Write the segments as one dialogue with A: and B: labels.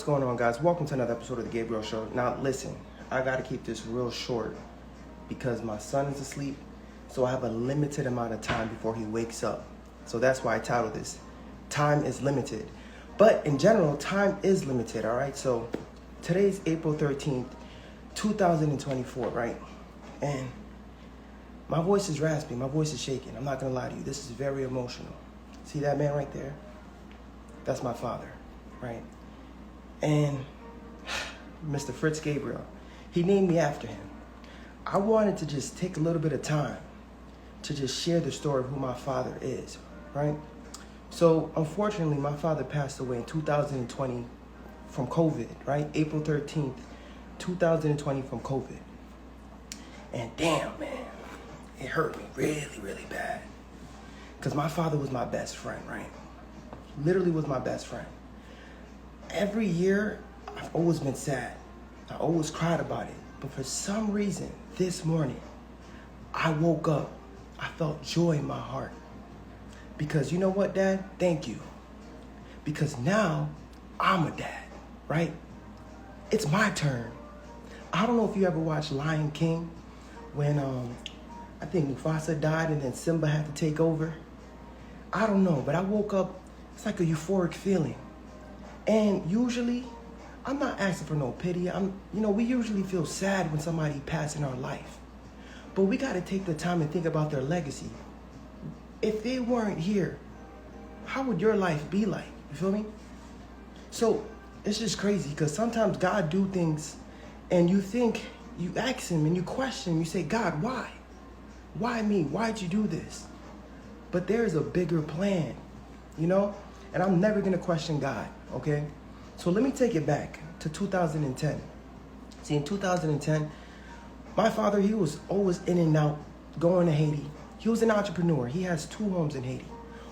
A: What's going on, guys? Welcome to another episode of the Gabriel Show. Now, listen, I gotta keep this real short because my son is asleep, so I have a limited amount of time before he wakes up. So that's why I titled this, Time is Limited. But in general, time is limited, all right? So today's April 13th, 2024, right? And my voice is raspy, my voice is shaking. I'm not gonna lie to you, this is very emotional. See that man right there? That's my father, right? And Mr. Fritz Gabriel, he named me after him. I wanted to just take a little bit of time to just share the story of who my father is, right? So unfortunately, my father passed away in 2020 from COVID, right? April 13th, 2020 from COVID. And damn, man, it hurt me really, really bad. Because my father was my best friend, right? Literally was my best friend. Every year, I've always been sad. I always cried about it. But for some reason, this morning, I woke up. I felt joy in my heart. Because you know what, Dad? Thank you. Because now, I'm a dad, right? It's my turn. I don't know if you ever watched Lion King when I think Mufasa died and then Simba had to take over. I don't know, but I woke up, it's like a euphoric feeling. And usually, I'm not asking for no pity. We usually feel sad when somebody passes in our life. But we got to take the time and think about their legacy. If they weren't here, how would your life be like? You feel me? So, it's just crazy because sometimes God do things and you ask him and you question him. You say, God, why? Why me? Why'd you do this? But there's a bigger plan, And I'm never going to question God, okay? So let me take it back to 2010. See, in 2010, my father, he was always in and out, going to Haiti. He was an entrepreneur. He has 2 homes in Haiti.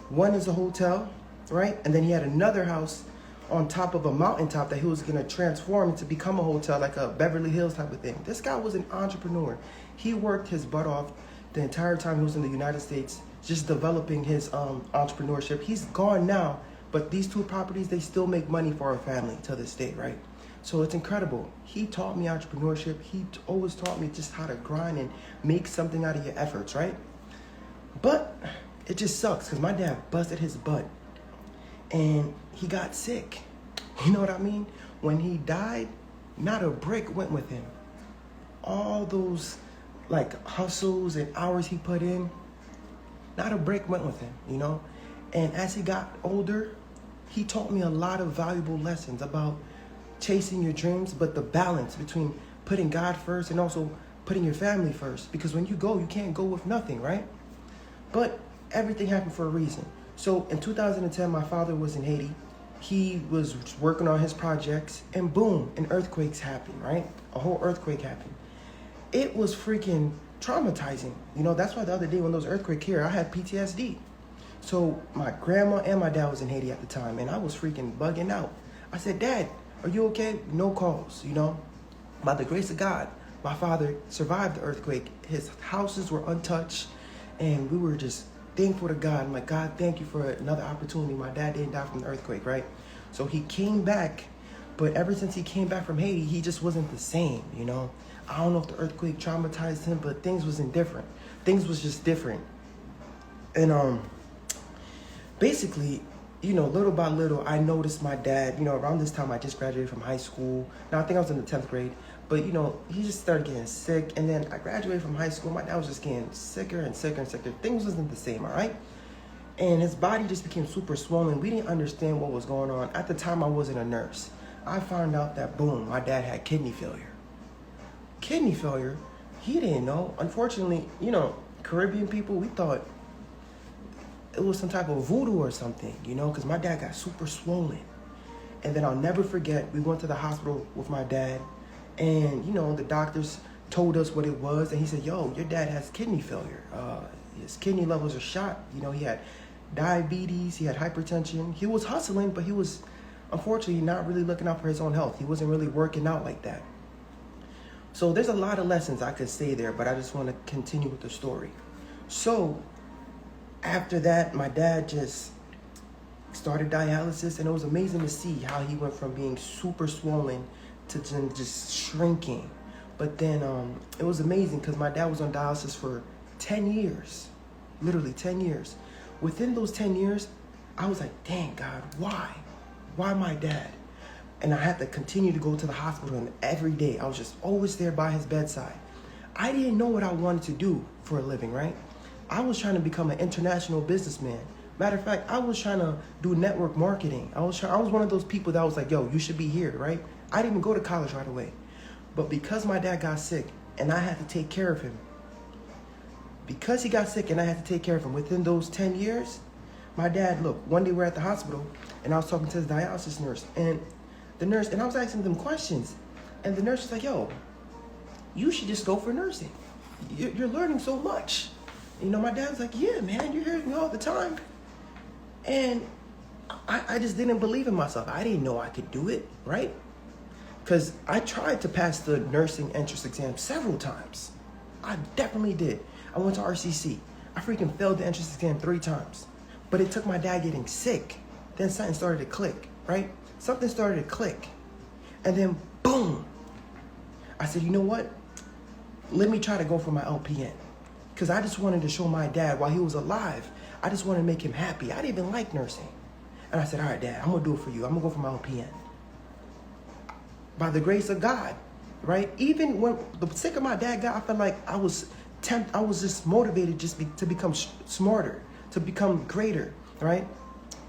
A: One is a hotel, right? And then he had another house on top of a mountaintop that he was going to transform to become a hotel, like a Beverly Hills type of thing. This guy was an entrepreneur. He worked his butt off the entire time he was in the United States, just developing his entrepreneurship. He's gone now, but these 2 properties, they still make money for our family to this day, right? So it's incredible. He taught me entrepreneurship. He always taught me just how to grind and make something out of your efforts, right? But it just sucks because my dad busted his butt and he got sick. You know what I mean? When he died, not a brick went with him. All those hustles and hours he put in, not a break went with him, And as he got older, he taught me a lot of valuable lessons about chasing your dreams, but the balance between putting God first and also putting your family first. Because when you go, you can't go with nothing, right? But everything happened for a reason. So in 2010, my father was in Haiti. He was working on his projects, and boom, an earthquake happened, right? A whole earthquake happened. It was freaking traumatizing. That's why the other day when those earthquakes here, I had PTSD. So my grandma and my dad was in Haiti at the time, and I was freaking bugging out. I said, Dad, are you okay? No calls, By the grace of God, my father survived the earthquake. His houses were untouched, and we were just thankful to God. I'm like, God, thank you for another opportunity. My dad didn't die from the earthquake, right? So he came back, but ever since he came back from Haiti, he just wasn't the same, I don't know if the earthquake traumatized him, but things wasn't different. Things was just different. And basically, little by little, I noticed my dad, around this time I just graduated from high school. Now I think I was in the 10th grade, but he just started getting sick. And then I graduated from high school. My dad was just getting sicker and sicker and sicker. Things wasn't the same, all right? And his body just became super swollen. We didn't understand what was going on. At the time, I wasn't a nurse. I found out that, boom, my dad had kidney failure. Kidney failure? He didn't know. Unfortunately, Caribbean people, we thought it was some type of voodoo or something, because my dad got super swollen. And then I'll never forget, we went to the hospital with my dad, and, the doctors told us what it was, and he said, yo, your dad has kidney failure. His kidney levels are shot. He had diabetes, he had hypertension. He was hustling, but he was, unfortunately, not really looking out for his own health. He wasn't really working out like that. So there's a lot of lessons I could say there, but I just want to continue with the story. So after that, my dad just started dialysis, and it was amazing to see how he went from being super swollen to just shrinking. But then it was amazing because my dad was on dialysis for 10 years, literally 10 years. Within those 10 years, I was like, dang, God, why? Why my dad? And I had to continue to go to the hospital, and every day I was just always there by his bedside. I didn't know what I wanted to do for a living, right? I was trying to become an international businessman. Matter of fact, I was trying to do network marketing. I was one of those people that was like, yo, you should be here, right? I didn't even go to college right away. But because my dad got sick and I had to take care of him, because he got sick and I had to take care of him, within those 10 years, my dad, look, one day we're at the hospital and I was talking to the dialysis nurse, and I was asking them questions, and the nurse was like, yo, you should just go for nursing. You're learning so much. You know, my dad was like, yeah, man, you're hearing me all the time. And I just didn't believe in myself. I didn't know I could do it, right? Because I tried to pass the nursing entrance exam several times. I definitely did. I went to RCC. I freaking failed the entrance exam 3 times. But it took my dad getting sick. Then something started to click, right? Something started to click. And then, boom. I said, you know what? Let me try to go for my LPN. Because I just wanted to show my dad while he was alive. I just wanted to make him happy. I didn't even like nursing. And I said, all right, Dad, I'm going to do it for you. I'm going to go for my LPN. By the grace of God, right? Even when the sick of my dad got, I felt like I was just motivated to become smarter, to become greater, right?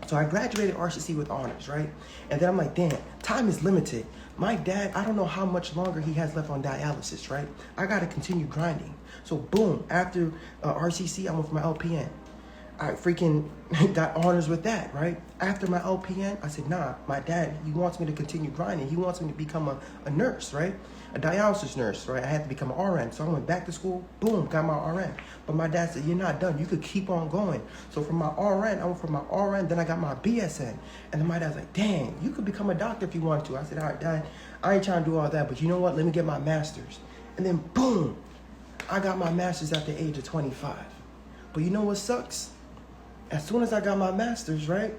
A: So I graduated RCC with honors, right? And then I'm like, damn, time is limited. My dad, I don't know how much longer he has left on dialysis, right? I got to continue grinding. So boom, after RCC, I went for my LPN. I freaking got honors with that, right? After my LPN, I said, nah, my dad, he wants me to continue grinding. He wants me to become a nurse, right? A dialysis nurse, right? I had to become an RN. So I went back to school, boom, got my RN. But my dad said, you're not done. You could keep on going. So from my RN, I went from my RN, then I got my BSN. And then my dad's like, dang, you could become a doctor if you want to. I said, all right, Dad, I ain't trying to do all that, but you know what? Let me get my master's. And then boom, I got my master's at the age of 25. But you know what sucks? As soon as I got my master's, right,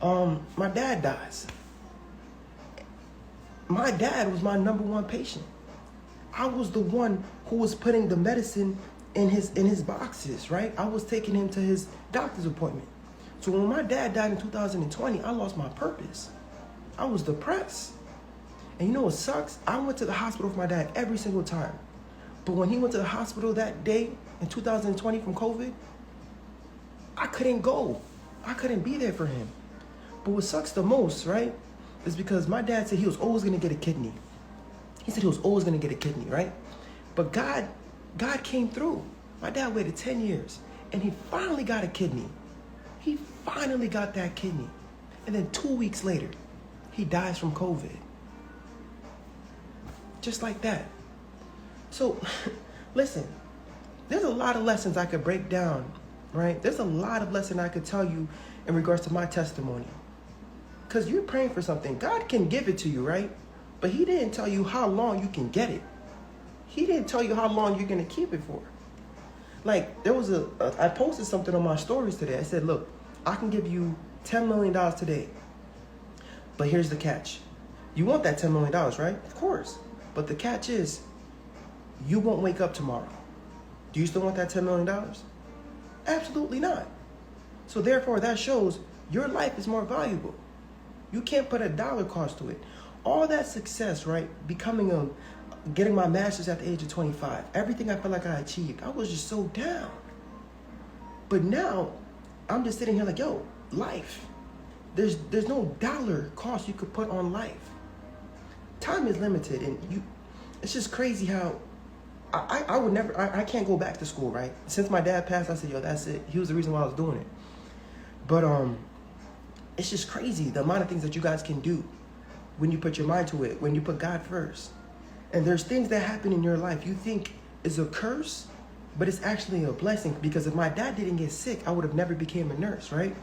A: my dad dies. My dad was my #1 patient. I was the one who was putting the medicine in his boxes, right? I was taking him to his doctor's appointment. So when my dad died in 2020, I lost my purpose. I was depressed. And you know what sucks? I went to the hospital for my dad every single time. But when he went to the hospital that day in 2020 from COVID, I couldn't go. I couldn't be there for him. But what sucks the most, right, is because my dad said he was always going to get a kidney. He said he was always going to get a kidney, right? But God came through. My dad waited 10 years, and he finally got a kidney. He finally got that kidney. And then 2 weeks later, he dies from COVID. Just like that. So, listen, there's a lot of lessons I could break down, right? There's a lot of lessons I could tell you in regards to my testimony. Because you're praying for something. God can give it to you, right? But he didn't tell you how long you can get it. He didn't tell you how long you're going to keep it for. Like, there was I posted something on my stories today. I said, look, I can give you $10 million today. But here's the catch. You want that $10 million, right? Of course. But the catch is, you won't wake up tomorrow. Do you still want that $10 million? Absolutely not. So therefore, that shows your life is more valuable. You can't put a dollar cost to it. All that success, right? Getting my master's at the age of 25. Everything I felt like I achieved. I was just so down. But now, I'm just sitting here like, yo, life. There's no dollar cost you could put on life. Time is limited, and it's just crazy how I would never, I can't go back to school, right? Since my dad passed, I said, yo, that's it. He was the reason why I was doing it. But it's just crazy the amount of things that you guys can do when you put your mind to it, when you put God first. And there's things that happen in your life you think is a curse, but it's actually a blessing, because if my dad didn't get sick, I would have never became a nurse, right?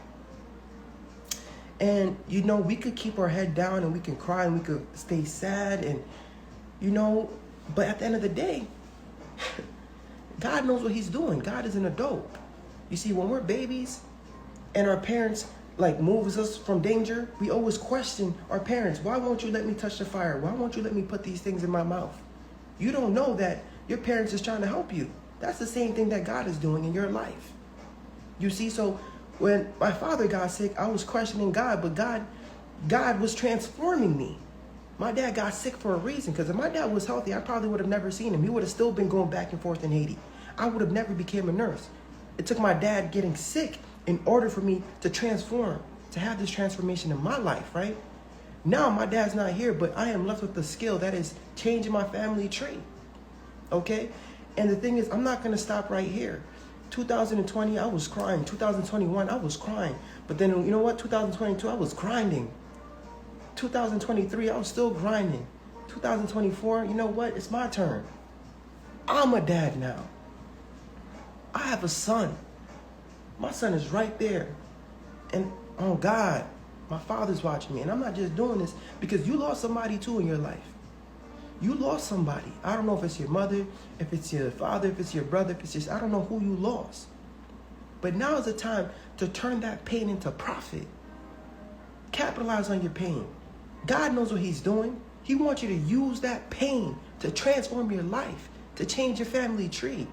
A: And, you know, we could keep our head down and we can cry and we could stay sad and, you know, but at the end of the day, God knows what he's doing. God is an adult. You see, when we're babies and our parents like moves us from danger, we always question our parents. Why won't you let me touch the fire? Why won't you let me put these things in my mouth? You don't know that your parents is trying to help you. That's the same thing that God is doing in your life. You see, so when my father got sick, I was questioning God, but God was transforming me. My dad got sick for a reason, because if my dad was healthy, I probably would have never seen him. He would have still been going back and forth in Haiti. I would have never became a nurse. It took my dad getting sick in order for me to transform, to have this transformation in my life, right? Now my dad's not here, but I am left with the skill that is changing my family tree, okay? And the thing is, I'm not gonna stop right here. 2020, I was crying. 2021, I was crying. But then, you know what? 2022, I was grinding. 2023, I was still grinding. 2024, you know what? It's my turn. I'm a dad now. I have a son. My son is right there. And oh God, my father's watching me. And I'm not just doing this because you lost somebody too in your life. You lost somebody. I don't know if it's your mother, if it's your father, if it's your brother, if it's just, I don't know who you lost. But now is the time to turn that pain into profit. Capitalize on your pain. God knows what he's doing. He wants you to use that pain to transform your life, to change your family tree.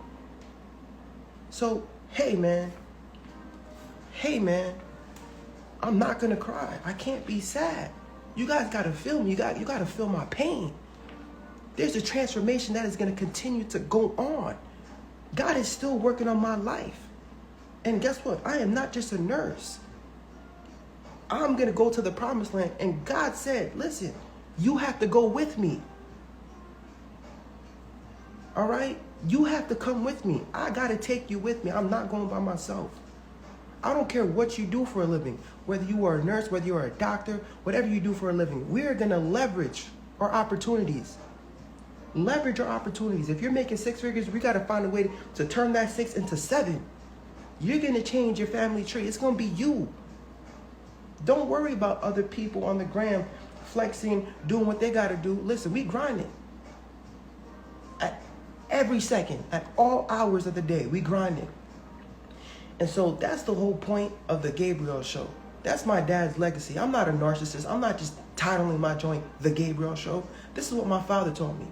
A: So, hey man, I'm not gonna cry. I can't be sad. You guys gotta feel me. You gotta feel my pain. There's a transformation that is gonna continue to go on. God is still working on my life. And guess what? I am not just a nurse. I'm gonna go to the promised land. And God said, listen, you have to go with me. All right? You have to come with me. I gotta take you with me. I'm not going by myself. I don't care what you do for a living, whether you are a nurse, whether you are a doctor, whatever you do for a living. We're gonna leverage our opportunities. Leverage our opportunities. If you're making 6 figures, we gotta find a way to turn that 6 into 7. You're gonna change your family tree. It's gonna be you. Don't worry about other people on the gram flexing, doing what they gotta do. Listen, we grinding. At every second, at all hours of the day, we grinding. And so that's the whole point of the Gabriel Show. That's my dad's legacy. I'm not a narcissist. I'm not just titling my joint The Gabriel Show. This is what my father told me.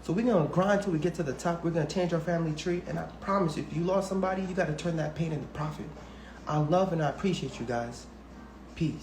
A: So we're going to grind till we get to the top. We're going to change our family tree. And I promise you, if you lost somebody, you got to turn that pain into profit. I love and I appreciate you guys. Peace.